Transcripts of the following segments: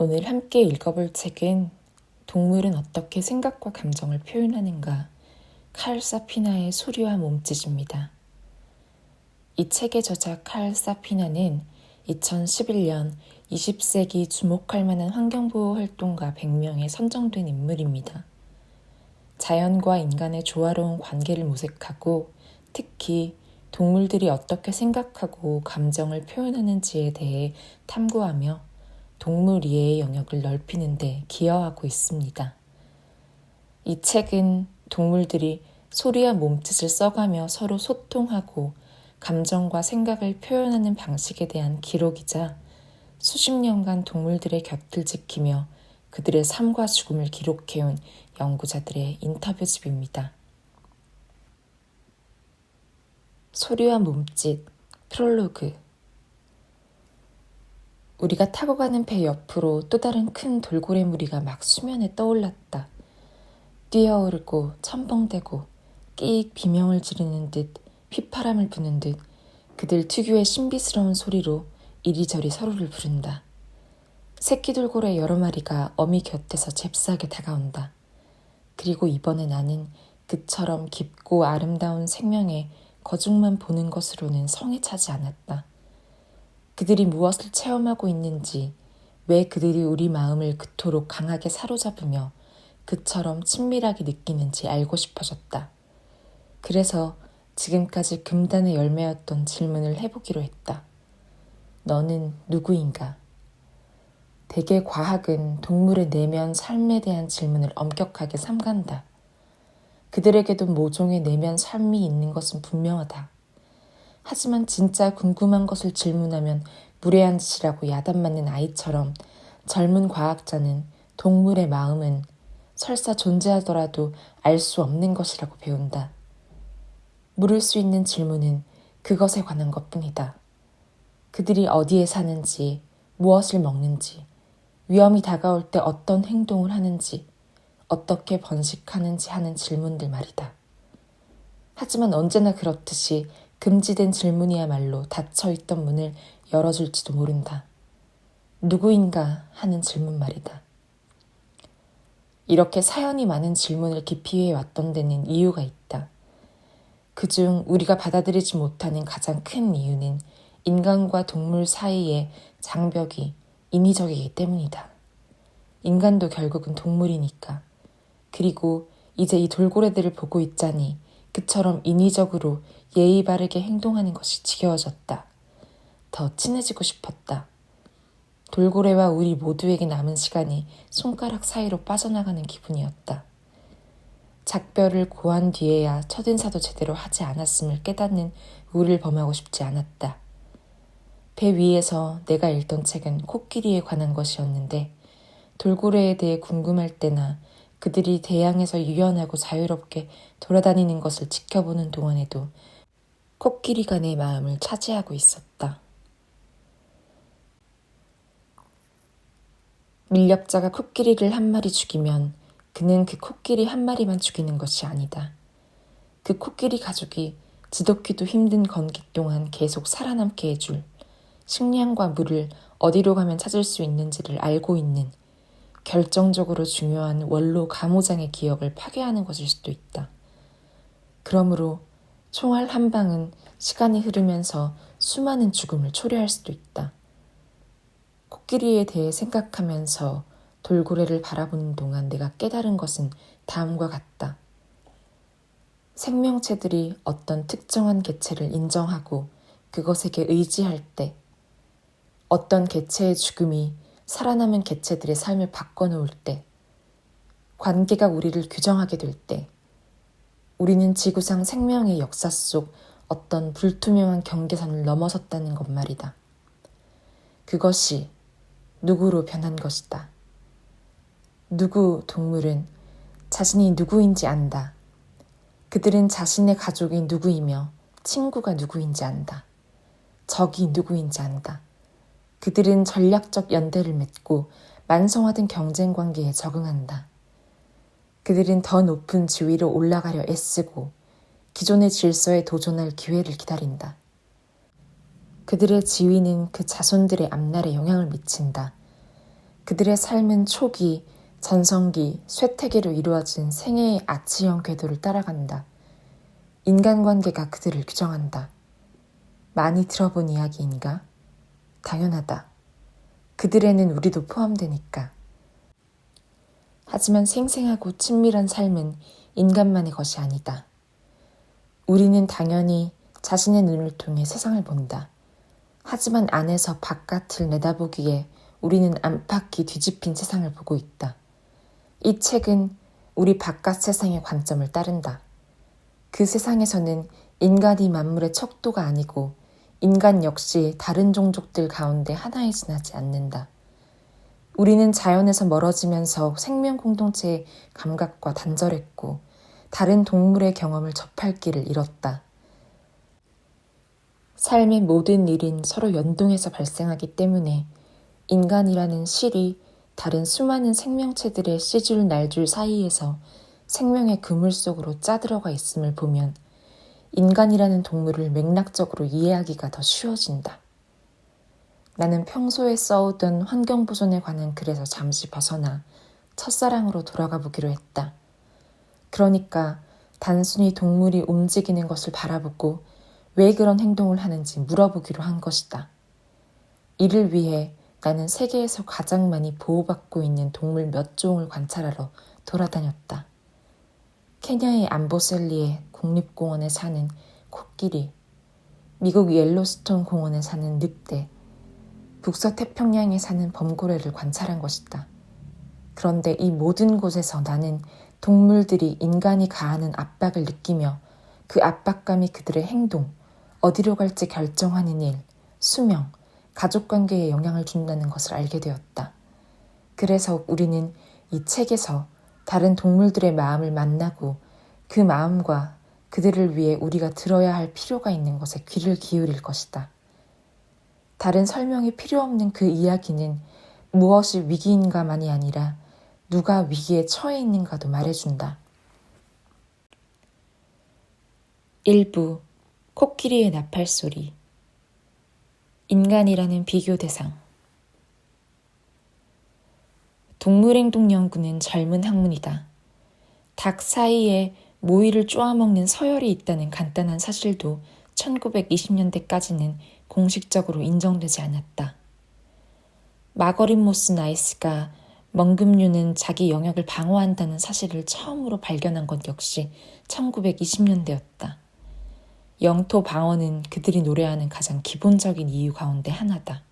오늘 함께 읽어볼 책은 동물은 어떻게 생각과 감정을 표현하는가, 칼 사피나의 소리와 몸짓입니다. 이 책의 저자 칼 사피나는 2011년 20세기 주목할 만한 환경보호 활동가 100명에 선정된 인물입니다. 자연과 인간의 조화로운 관계를 모색하고 특히 동물들이 어떻게 생각하고 감정을 표현하는지에 대해 탐구하며 동물 이해의 영역을 넓히는 데 기여하고 있습니다. 이 책은 동물들이 소리와 몸짓을 써가며 서로 소통하고 감정과 생각을 표현하는 방식에 대한 기록이자 수십 년간 동물들의 곁을 지키며 그들의 삶과 죽음을 기록해온 연구자들의 인터뷰집입니다. 소리와 몸짓, 프롤로그. 우리가 타고 가는 배 옆으로 또 다른 큰 돌고래 무리가 막 수면에 떠올랐다. 뛰어오르고 첨벙대고 끼익 비명을 지르는 듯 휘파람을 부는 듯 그들 특유의 신비스러운 소리로 이리저리 서로를 부른다. 새끼 돌고래 여러 마리가 어미 곁에서 잽싸게 다가온다. 그리고 이번에 나는 그처럼 깊고 아름다운 생명의 거죽만 보는 것으로는 성에 차지 않았다. 그들이 무엇을 체험하고 있는지, 왜 그들이 우리 마음을 그토록 강하게 사로잡으며 그처럼 친밀하게 느끼는지 알고 싶어졌다. 그래서 지금까지 금단의 열매였던 질문을 해보기로 했다. 너는 누구인가? 대개 과학은 동물의 내면 삶에 대한 질문을 엄격하게 삼간다. 그들에게도 모종의 내면 삶이 있는 것은 분명하다. 하지만 진짜 궁금한 것을 질문하면 무례한 짓이라고 야단맞는 아이처럼 젊은 과학자는 동물의 마음은 설사 존재하더라도 알 수 없는 것이라고 배운다. 물을 수 있는 질문은 그것에 관한 것뿐이다. 그들이 어디에 사는지, 무엇을 먹는지, 위험이 다가올 때 어떤 행동을 하는지, 어떻게 번식하는지 하는 질문들 말이다. 하지만 언제나 그렇듯이 금지된 질문이야말로 닫혀있던 문을 열어줄지도 모른다. 누구인가 하는 질문 말이다. 이렇게 사연이 많은 질문을 기피해 왔던 데는 이유가 있다. 그중 우리가 받아들이지 못하는 가장 큰 이유는 인간과 동물 사이의 장벽이 인위적이기 때문이다. 인간도 결국은 동물이니까. 그리고 이제 이 돌고래들을 보고 있자니 그처럼 인위적으로 예의 바르게 행동하는 것이 지겨워졌다. 더 친해지고 싶었다. 돌고래와 우리 모두에게 남은 시간이 손가락 사이로 빠져나가는 기분이었다. 작별을 고한 뒤에야 첫인사도 제대로 하지 않았음을 깨닫는 우리를 범하고 싶지 않았다. 배 위에서 내가 읽던 책은 코끼리에 관한 것이었는데 돌고래에 대해 궁금할 때나 그들이 대양에서 유연하고 자유롭게 돌아다니는 것을 지켜보는 동안에도 코끼리가 내 마음을 차지하고 있었다. 밀렵자가 코끼리를 한 마리 죽이면 그는 그 코끼리 한 마리만 죽이는 것이 아니다. 그 코끼리 가족이 지독히도 힘든 건기 동안 계속 살아남게 해줄 식량과 물을 어디로 가면 찾을 수 있는지를 알고 있는 결정적으로 중요한 원로 가모장의 기억을 파괴하는 것일 수도 있다. 그러므로 총알 한 방은 시간이 흐르면서 수많은 죽음을 초래할 수도 있다. 코끼리에 대해 생각하면서 돌고래를 바라보는 동안 내가 깨달은 것은 다음과 같다. 생명체들이 어떤 특정한 개체를 인정하고 그것에게 의지할 때, 어떤 개체의 죽음이 살아남은 개체들의 삶을 바꿔놓을 때, 관계가 우리를 규정하게 될 때, 우리는 지구상 생명의 역사 속 어떤 불투명한 경계선을 넘어섰다는 것 말이다. 그것이 누구로 변한 것이다. 누구 동물은 자신이 누구인지 안다. 그들은 자신의 가족이 누구이며 친구가 누구인지 안다. 적이 누구인지 안다. 그들은 전략적 연대를 맺고 만성화된 경쟁 관계에 적응한다. 그들은 더 높은 지위로 올라가려 애쓰고 기존의 질서에 도전할 기회를 기다린다. 그들의 지위는 그 자손들의 앞날에 영향을 미친다. 그들의 삶은 초기, 전성기, 쇠퇴계로 이루어진 생애의 아치형 궤도를 따라간다. 인간관계가 그들을 규정한다. 많이 들어본 이야기인가? 당연하다. 그들에는 우리도 포함되니까. 하지만 생생하고 친밀한 삶은 인간만의 것이 아니다. 우리는 당연히 자신의 눈을 통해 세상을 본다. 하지만 안에서 바깥을 내다보기에 우리는 안팎이 뒤집힌 세상을 보고 있다. 이 책은 우리 바깥 세상의 관점을 따른다. 그 세상에서는 인간이 만물의 척도가 아니고 인간 역시 다른 종족들 가운데 하나에 지나지 않는다. 우리는 자연에서 멀어지면서 생명 공동체의 감각과 단절했고 다른 동물의 경험을 접할 길을 잃었다. 삶의 모든 일은 서로 연동해서 발생하기 때문에 인간이라는 실이 다른 수많은 생명체들의 씨줄 날줄 사이에서 생명의 그물 속으로 짜들어가 있음을 보면 인간이라는 동물을 맥락적으로 이해하기가 더 쉬워진다. 나는 평소에 써오던 환경보존에 관한 글에서 잠시 벗어나 첫사랑으로 돌아가 보기로 했다. 그러니까 단순히 동물이 움직이는 것을 바라보고 왜 그런 행동을 하는지 물어보기로 한 것이다. 이를 위해 나는 세계에서 가장 많이 보호받고 있는 동물 몇 종을 관찰하러 돌아다녔다. 케냐의 암보셀리에 국립공원에 사는 코끼리, 미국 옐로스톤 공원에 사는 늑대, 북서태평양에 사는 범고래를 관찰한 것이다. 그런데 이 모든 곳에서 나는 동물들이 인간이 가하는 압박을 느끼며 그 압박감이 그들의 행동, 어디로 갈지 결정하는 일, 수명, 가족관계에 영향을 준다는 것을 알게 되었다. 그래서 우리는 이 책에서 다른 동물들의 마음을 만나고 그 마음과 그들을 위해 우리가 들어야 할 필요가 있는 것에 귀를 기울일 것이다. 다른 설명이 필요 없는 그 이야기는 무엇이 위기인가만이 아니라 누가 위기에 처해 있는가도 말해준다. 1부 코끼리의 나팔소리. 인간이라는 비교 대상. 동물행동연구는 젊은 학문이다. 닭 사이에 모이를 쪼아먹는 서열이 있다는 간단한 사실도 1920년대까지는 공식적으로 인정되지 않았다. 마거린 모스 나이스가 멍금류는 자기 영역을 방어한다는 사실을 처음으로 발견한 것 역시 1920년대였다. 영토 방어는 그들이 노래하는 가장 기본적인 이유 가운데 하나다.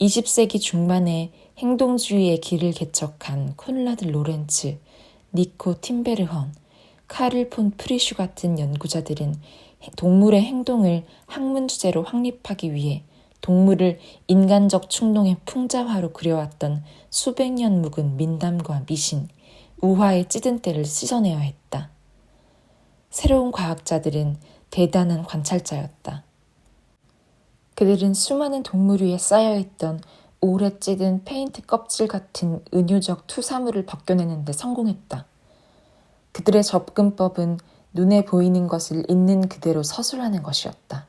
20세기 중반에 행동주의의 길을 개척한 콘라드 로렌츠, 니코 팀베르헌, 카를 폰 프리슈 같은 연구자들은 동물의 행동을 학문 주제로 확립하기 위해 동물을 인간적 충동의 풍자화로 그려왔던 수백 년 묵은 민담과 미신, 우화의 찌든 때를 씻어내야 했다. 새로운 과학자들은 대단한 관찰자였다. 그들은 수많은 동물 위에 쌓여있던 오래 찌든 페인트 껍질 같은 은유적 투사물을 벗겨내는 데 성공했다. 그들의 접근법은 눈에 보이는 것을 있는 그대로 서술하는 것이었다.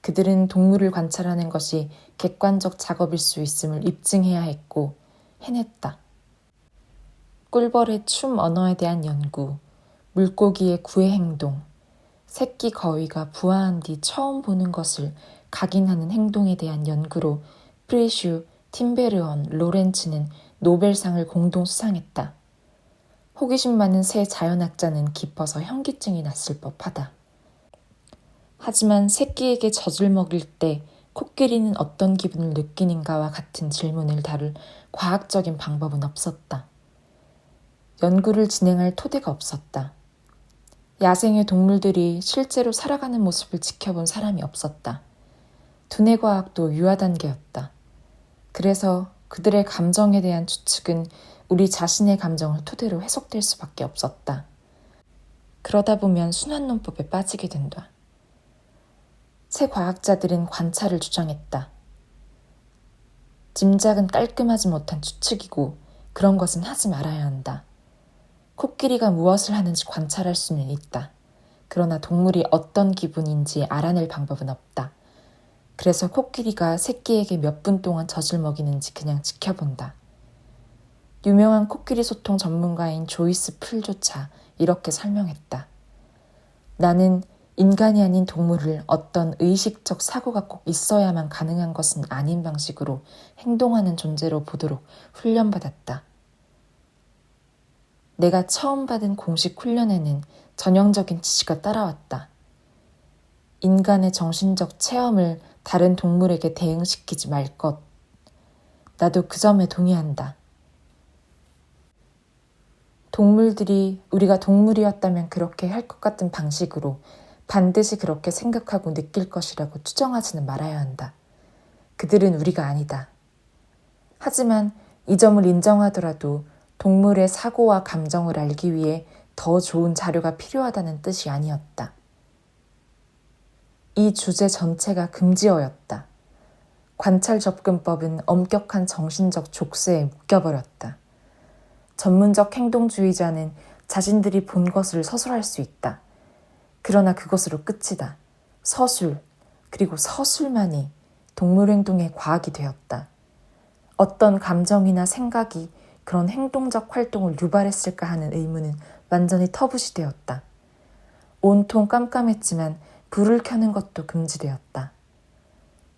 그들은 동물을 관찰하는 것이 객관적 작업일 수 있음을 입증해야 했고 해냈다. 꿀벌의 춤 언어에 대한 연구, 물고기의 구애 행동, 새끼 거위가 부화한 뒤 처음 보는 것을 각인하는 행동에 대한 연구로 프리슈, 팀베르언, 로렌츠는 노벨상을 공동 수상했다. 호기심 많은 새 자연학자는 기뻐서 현기증이 났을 법하다. 하지만 새끼에게 젖을 먹일 때 코끼리는 어떤 기분을 느끼는가와 같은 질문을 다룰 과학적인 방법은 없었다. 연구를 진행할 토대가 없었다. 야생의 동물들이 실제로 살아가는 모습을 지켜본 사람이 없었다. 두뇌과학도 유아 단계였다. 그래서 그들의 감정에 대한 추측은 우리 자신의 감정을 토대로 해석될 수밖에 없었다. 그러다 보면 순환론법에 빠지게 된다. 새 과학자들은 관찰을 주장했다. 짐작은 깔끔하지 못한 추측이고 그런 것은 하지 말아야 한다. 코끼리가 무엇을 하는지 관찰할 수는 있다. 그러나 동물이 어떤 기분인지 알아낼 방법은 없다. 그래서 코끼리가 새끼에게 몇 분 동안 젖을 먹이는지 그냥 지켜본다. 유명한 코끼리 소통 전문가인 조이스 풀조차 이렇게 설명했다. 나는 인간이 아닌 동물을 어떤 의식적 사고가 꼭 있어야만 가능한 것은 아닌 방식으로 행동하는 존재로 보도록 훈련받았다. 내가 처음 받은 공식 훈련에는 전형적인 지시가 따라왔다. 인간의 정신적 체험을 다른 동물에게 대응시키지 말 것. 나도 그 점에 동의한다. 동물들이 우리가 동물이었다면 그렇게 할 것 같은 방식으로 반드시 그렇게 생각하고 느낄 것이라고 추정하지는 말아야 한다. 그들은 우리가 아니다. 하지만 이 점을 인정하더라도 동물의 사고와 감정을 알기 위해 더 좋은 자료가 필요하다는 뜻이 아니었다. 이 주제 전체가 금지어였다. 관찰 접근법은 엄격한 정신적 족쇄에 묶여버렸다. 전문적 행동주의자는 자신들이 본 것을 서술할 수 있다. 그러나 그것으로 끝이다. 서술, 그리고 서술만이 동물 행동의 과학이 되었다. 어떤 감정이나 생각이 그런 행동적 활동을 유발했을까 하는 의문은 완전히 터부시 되었다. 온통 깜깜했지만 불을 켜는 것도 금지되었다.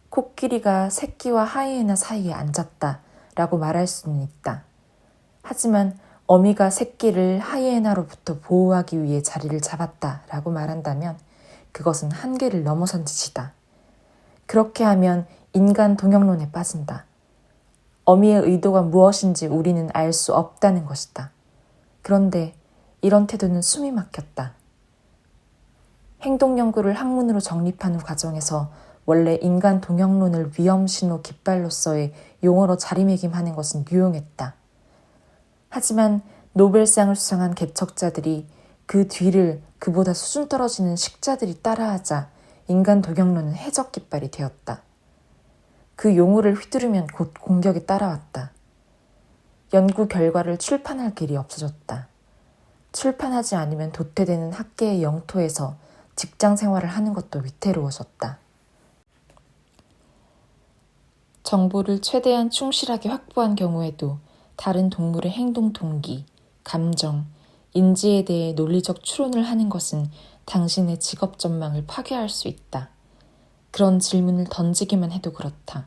코끼리가 새끼와 하이에나 사이에 앉았다라고 말할 수는 있다. 하지만 어미가 새끼를 하이에나로부터 보호하기 위해 자리를 잡았다라고 말한다면 그것은 한계를 넘어선 짓이다. 그렇게 하면 인간 동영론에 빠진다. 어미의 의도가 무엇인지 우리는 알 수 없다는 것이다. 그런데 이런 태도는 숨이 막혔다. 행동 연구를 학문으로 정립하는 과정에서 원래 인간 동영론을 위험신호 깃발로서의 용어로 자리매김하는 것은 유용했다. 하지만 노벨상을 수상한 개척자들이 그 뒤를 그보다 수준 떨어지는 식자들이 따라하자 인간 동영론은 해적 깃발이 되었다. 그 용어를 휘두르면 곧 공격이 따라왔다. 연구 결과를 출판할 길이 없어졌다. 출판하지 않으면 도태되는 학계의 영토에서 직장 생활을 하는 것도 위태로워졌다. 정보를 최대한 충실하게 확보한 경우에도 다른 동물의 행동 동기, 감정, 인지에 대해 논리적 추론을 하는 것은 당신의 직업 전망을 파괴할 수 있다. 그런 질문을 던지기만 해도 그렇다.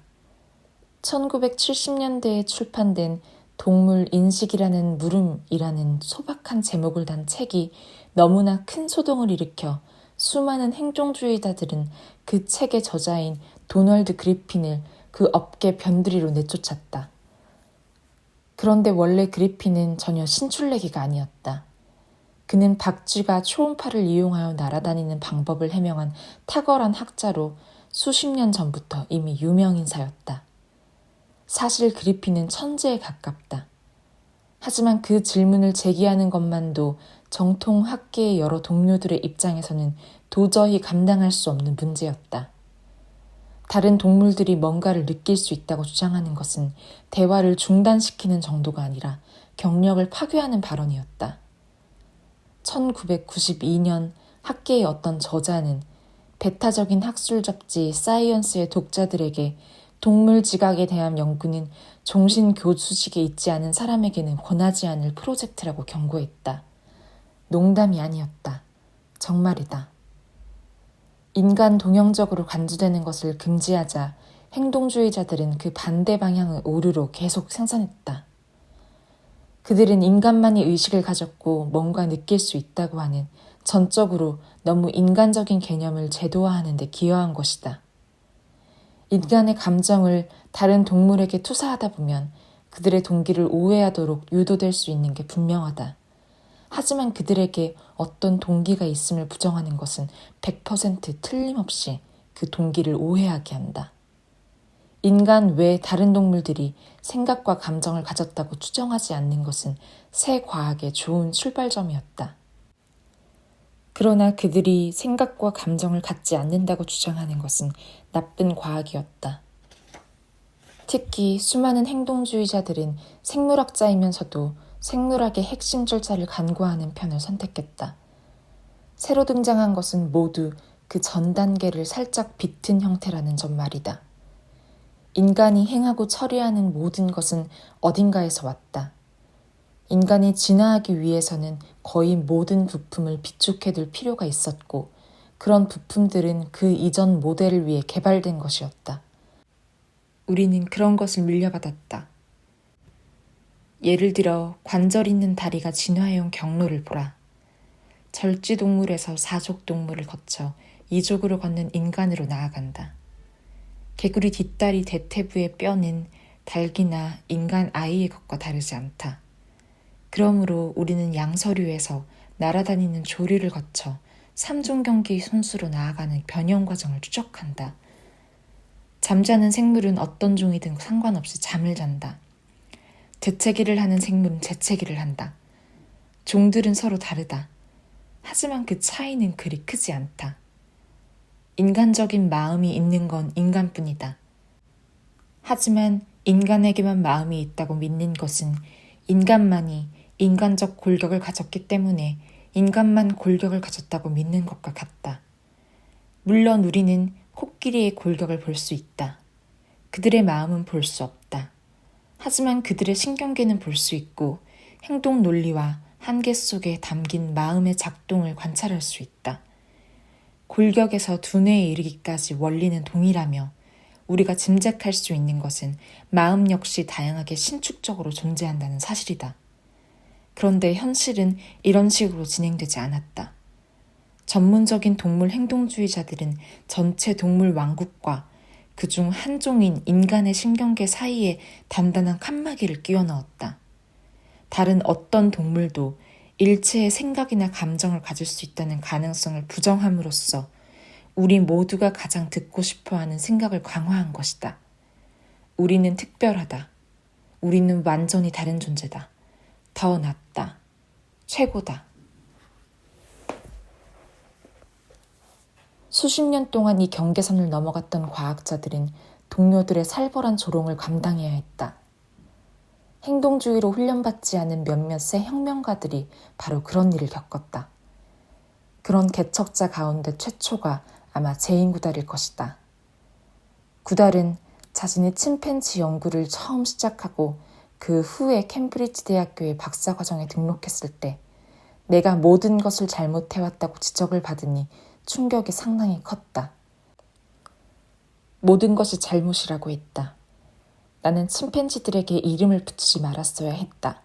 1970년대에 출판된 동물 인식이라는 물음이라는 소박한 제목을 단 책이 너무나 큰 소동을 일으켜 수많은 행동주의자들은 그 책의 저자인 도널드 그리핀을 그 업계 변두리로 내쫓았다. 그런데 원래 그리핀은 전혀 신출내기가 아니었다. 그는 박쥐가 초음파를 이용하여 날아다니는 방법을 해명한 탁월한 학자로 수십 년 전부터 이미 유명 인사였다. 사실 그리핀은 천재에 가깝다. 하지만 그 질문을 제기하는 것만도 정통 학계의 여러 동료들의 입장에서는 도저히 감당할 수 없는 문제였다. 다른 동물들이 뭔가를 느낄 수 있다고 주장하는 것은 대화를 중단시키는 정도가 아니라 경력을 파괴하는 발언이었다. 1992년 학계의 어떤 저자는 배타적인 학술 잡지 사이언스의 독자들에게 동물 지각에 대한 연구는 종신교수직에 있지 않은 사람에게는 권하지 않을 프로젝트라고 경고했다. 농담이 아니었다. 정말이다. 인간 동형적으로 간주되는 것을 금지하자 행동주의자들은 그 반대 방향의 오류로 계속 생산했다. 그들은 인간만이 의식을 가졌고 뭔가 느낄 수 있다고 하는 전적으로 너무 인간적인 개념을 제도화하는 데 기여한 것이다. 인간의 감정을 다른 동물에게 투사하다 보면 그들의 동기를 오해하도록 유도될 수 있는 게 분명하다. 하지만 그들에게 어떤 동기가 있음을 부정하는 것은 100% 틀림없이 그 동기를 오해하게 한다. 인간 외 다른 동물들이 생각과 감정을 가졌다고 추정하지 않는 것은 새 과학의 좋은 출발점이었다. 그러나 그들이 생각과 감정을 갖지 않는다고 주장하는 것은 나쁜 과학이었다. 특히 수많은 행동주의자들은 생물학자이면서도 생물학의 핵심 절차를 간과하는 편을 선택했다. 새로 등장한 것은 모두 그 전 단계를 살짝 비튼 형태라는 점 말이다. 인간이 행하고 처리하는 모든 것은 어딘가에서 왔다. 인간이 진화하기 위해서는 거의 모든 부품을 비축해둘 필요가 있었고 그런 부품들은 그 이전 모델을 위해 개발된 것이었다. 우리는 그런 것을 물려받았다. 예를 들어 관절 있는 다리가 진화해온 경로를 보라. 절지동물에서 사족동물을 거쳐 이족으로 걷는 인간으로 나아간다. 개구리 뒷다리 대퇴부의 뼈는 닭이나 인간 아이의 것과 다르지 않다. 그러므로 우리는 양서류에서 날아다니는 조류를 거쳐 3종 경기 손수로 나아가는 변형 과정을 추적한다. 잠자는 생물은 어떤 종이든 상관없이 잠을 잔다. 재채기를 하는 생물은 재채기를 한다. 종들은 서로 다르다. 하지만 그 차이는 그리 크지 않다. 인간적인 마음이 있는 건 인간뿐이다. 하지만 인간에게만 마음이 있다고 믿는 것은 인간만이 인간적 골격을 가졌기 때문에 인간만 골격을 가졌다고 믿는 것과 같다. 물론 우리는 코끼리의 골격을 볼 수 있다. 그들의 마음은 볼 수 없다. 하지만 그들의 신경계는 볼 수 있고 행동 논리와 한계 속에 담긴 마음의 작동을 관찰할 수 있다. 골격에서 두뇌에 이르기까지 원리는 동일하며 우리가 짐작할 수 있는 것은 마음 역시 다양하게 신축적으로 존재한다는 사실이다. 그런데 현실은 이런 식으로 진행되지 않았다. 전문적인 동물 행동주의자들은 전체 동물 왕국과 그중 한 종인 인간의 신경계 사이에 단단한 칸막이를 끼워 넣었다. 다른 어떤 동물도 일체의 생각이나 감정을 가질 수 있다는 가능성을 부정함으로써 우리 모두가 가장 듣고 싶어하는 생각을 강화한 것이다. 우리는 특별하다. 우리는 완전히 다른 존재다. 더 낫다. 최고다. 수십 년 동안 이 경계선을 넘어갔던 과학자들은 동료들의 살벌한 조롱을 감당해야 했다. 행동주의로 훈련받지 않은 몇몇의 혁명가들이 바로 그런 일을 겪었다. 그런 개척자 가운데 최초가 아마 제인 구달일 것이다. 구달은 자신의 침팬지 연구를 처음 시작하고 그 후에 캠브리지 대학교의 박사과정에 등록했을 때 내가 모든 것을 잘못해왔다고 지적을 받으니 충격이 상당히 컸다. 모든 것이 잘못이라고 했다. 나는 침팬지들에게 이름을 붙이지 말았어야 했다.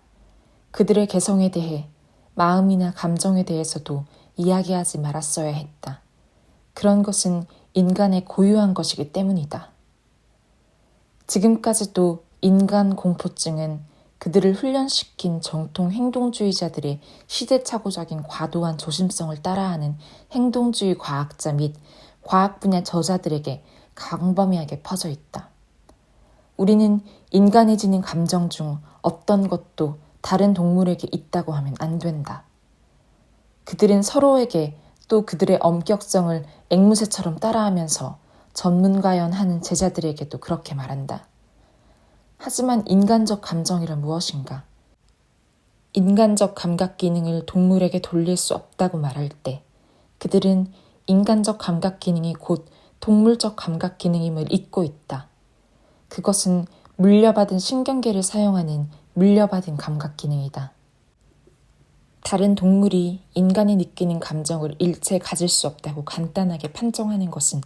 그들의 개성에 대해, 마음이나 감정에 대해서도 이야기하지 말았어야 했다. 그런 것은 인간의 고유한 것이기 때문이다. 지금까지도 인간 공포증은 그들을 훈련시킨 정통 행동주의자들의 시대착오적인 과도한 조심성을 따라하는 행동주의 과학자 및 과학 분야 저자들에게 광범위하게 퍼져 있다. 우리는 인간이 지닌 감정 중 어떤 것도 다른 동물에게 있다고 하면 안 된다. 그들은 서로에게 또 그들의 엄격성을 앵무새처럼 따라하면서 전문가연하는 제자들에게도 그렇게 말한다. 하지만 인간적 감정이란 무엇인가? 인간적 감각 기능을 동물에게 돌릴 수 없다고 말할 때 그들은 인간적 감각 기능이 곧 동물적 감각 기능임을 잊고 있다. 그것은 물려받은 신경계를 사용하는 물려받은 감각 기능이다. 다른 동물이 인간이 느끼는 감정을 일체 가질 수 없다고 간단하게 판정하는 것은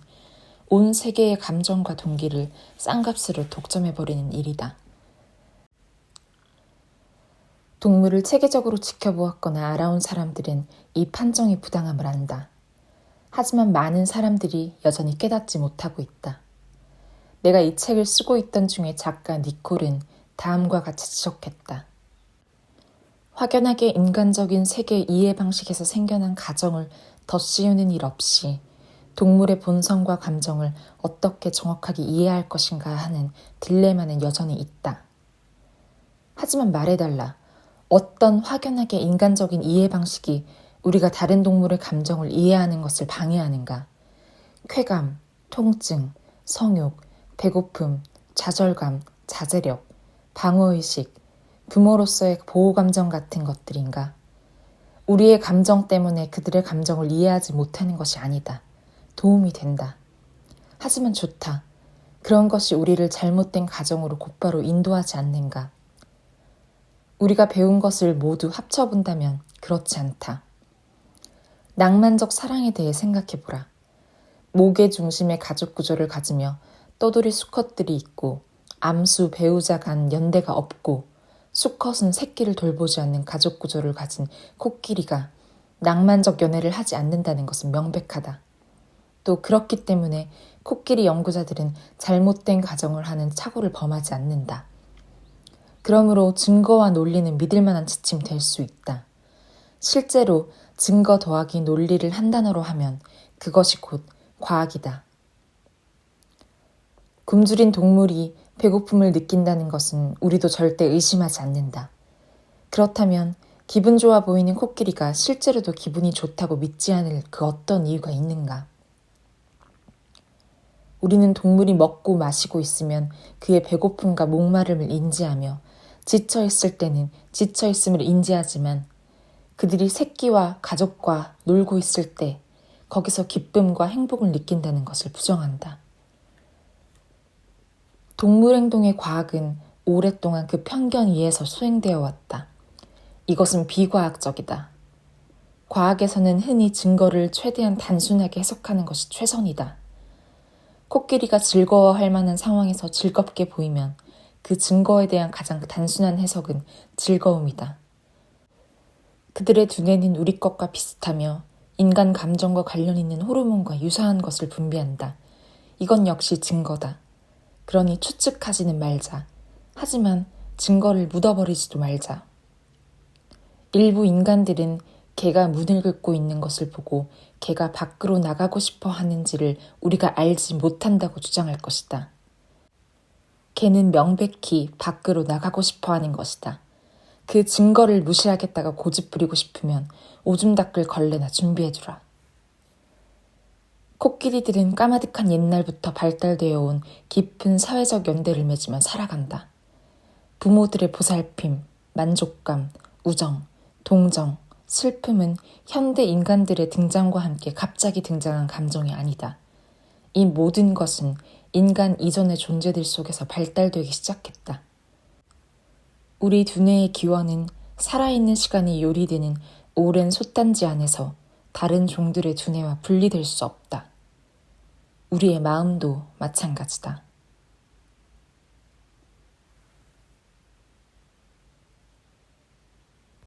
온 세계의 감정과 동기를 싼값으로 독점해버리는 일이다. 동물을 체계적으로 지켜보았거나 알아온 사람들은 이 판정이 부당함을 안다. 하지만 많은 사람들이 여전히 깨닫지 못하고 있다. 내가 이 책을 쓰고 있던 중에 작가 니콜은 다음과 같이 지적했다. 확연하게 인간적인 세계 이해 방식에서 생겨난 가정을 덧씌우는 일 없이 동물의 본성과 감정을 어떻게 정확하게 이해할 것인가 하는 딜레마는 여전히 있다. 하지만 말해달라. 어떤 확연하게 인간적인 이해 방식이 우리가 다른 동물의 감정을 이해하는 것을 방해하는가? 쾌감, 통증, 성욕, 배고픔, 좌절감, 자제력, 방어의식, 부모로서의 보호감정 같은 것들인가? 우리의 감정 때문에 그들의 감정을 이해하지 못하는 것이 아니다. 도움이 된다. 하지만 좋다. 그런 것이 우리를 잘못된 가정으로 곧바로 인도하지 않는가. 우리가 배운 것을 모두 합쳐본다면 그렇지 않다. 낭만적 사랑에 대해 생각해보라. 모계 중심의 가족 구조를 가지며 떠돌이 수컷들이 있고 암수 배우자 간 연대가 없고 수컷은 새끼를 돌보지 않는 가족 구조를 가진 코끼리가 낭만적 연애를 하지 않는다는 것은 명백하다. 또 그렇기 때문에 코끼리 연구자들은 잘못된 가정을 하는 착오를 범하지 않는다. 그러므로 증거와 논리는 믿을 만한 지침 될 수 있다. 실제로 증거 더하기 논리를 한 단어로 하면 그것이 곧 과학이다. 굶주린 동물이 배고픔을 느낀다는 것은 우리도 절대 의심하지 않는다. 그렇다면 기분 좋아 보이는 코끼리가 실제로도 기분이 좋다고 믿지 않을 그 어떤 이유가 있는가? 우리는 동물이 먹고 마시고 있으면 그의 배고픔과 목마름을 인지하며 지쳐있을 때는 지쳐있음을 인지하지만 그들이 새끼와 가족과 놀고 있을 때 거기서 기쁨과 행복을 느낀다는 것을 부정한다. 동물 행동의 과학은 오랫동안 그 편견 위에서 수행되어 왔다. 이것은 비과학적이다. 과학에서는 흔히 증거를 최대한 단순하게 해석하는 것이 최선이다. 코끼리가 즐거워할 만한 상황에서 즐겁게 보이면 그 증거에 대한 가장 단순한 해석은 즐거움이다. 그들의 두뇌는 우리 것과 비슷하며 인간 감정과 관련 있는 호르몬과 유사한 것을 분비한다. 이건 역시 증거다. 그러니 추측하지는 말자. 하지만 증거를 묻어버리지도 말자. 일부 인간들은 개가 문을 긁고 있는 것을 보고 개가 밖으로 나가고 싶어 하는지를 우리가 알지 못한다고 주장할 것이다. 개는 명백히 밖으로 나가고 싶어 하는 것이다. 그 증거를 무시하겠다가 고집부리고 싶으면 오줌 닦을 걸레나 준비해두라. 코끼리들은 까마득한 옛날부터 발달되어 온 깊은 사회적 연대를 맺으며 살아간다. 부모들의 보살핌, 만족감, 우정, 동정, 슬픔은 현대 인간들의 등장과 함께 갑자기 등장한 감정이 아니다. 이 모든 것은 인간 이전의 존재들 속에서 발달되기 시작했다. 우리 두뇌의 기원은 살아있는 시간이 요리되는 오랜 솥단지 안에서 다른 종들의 두뇌와 분리될 수 없다. 우리의 마음도 마찬가지다.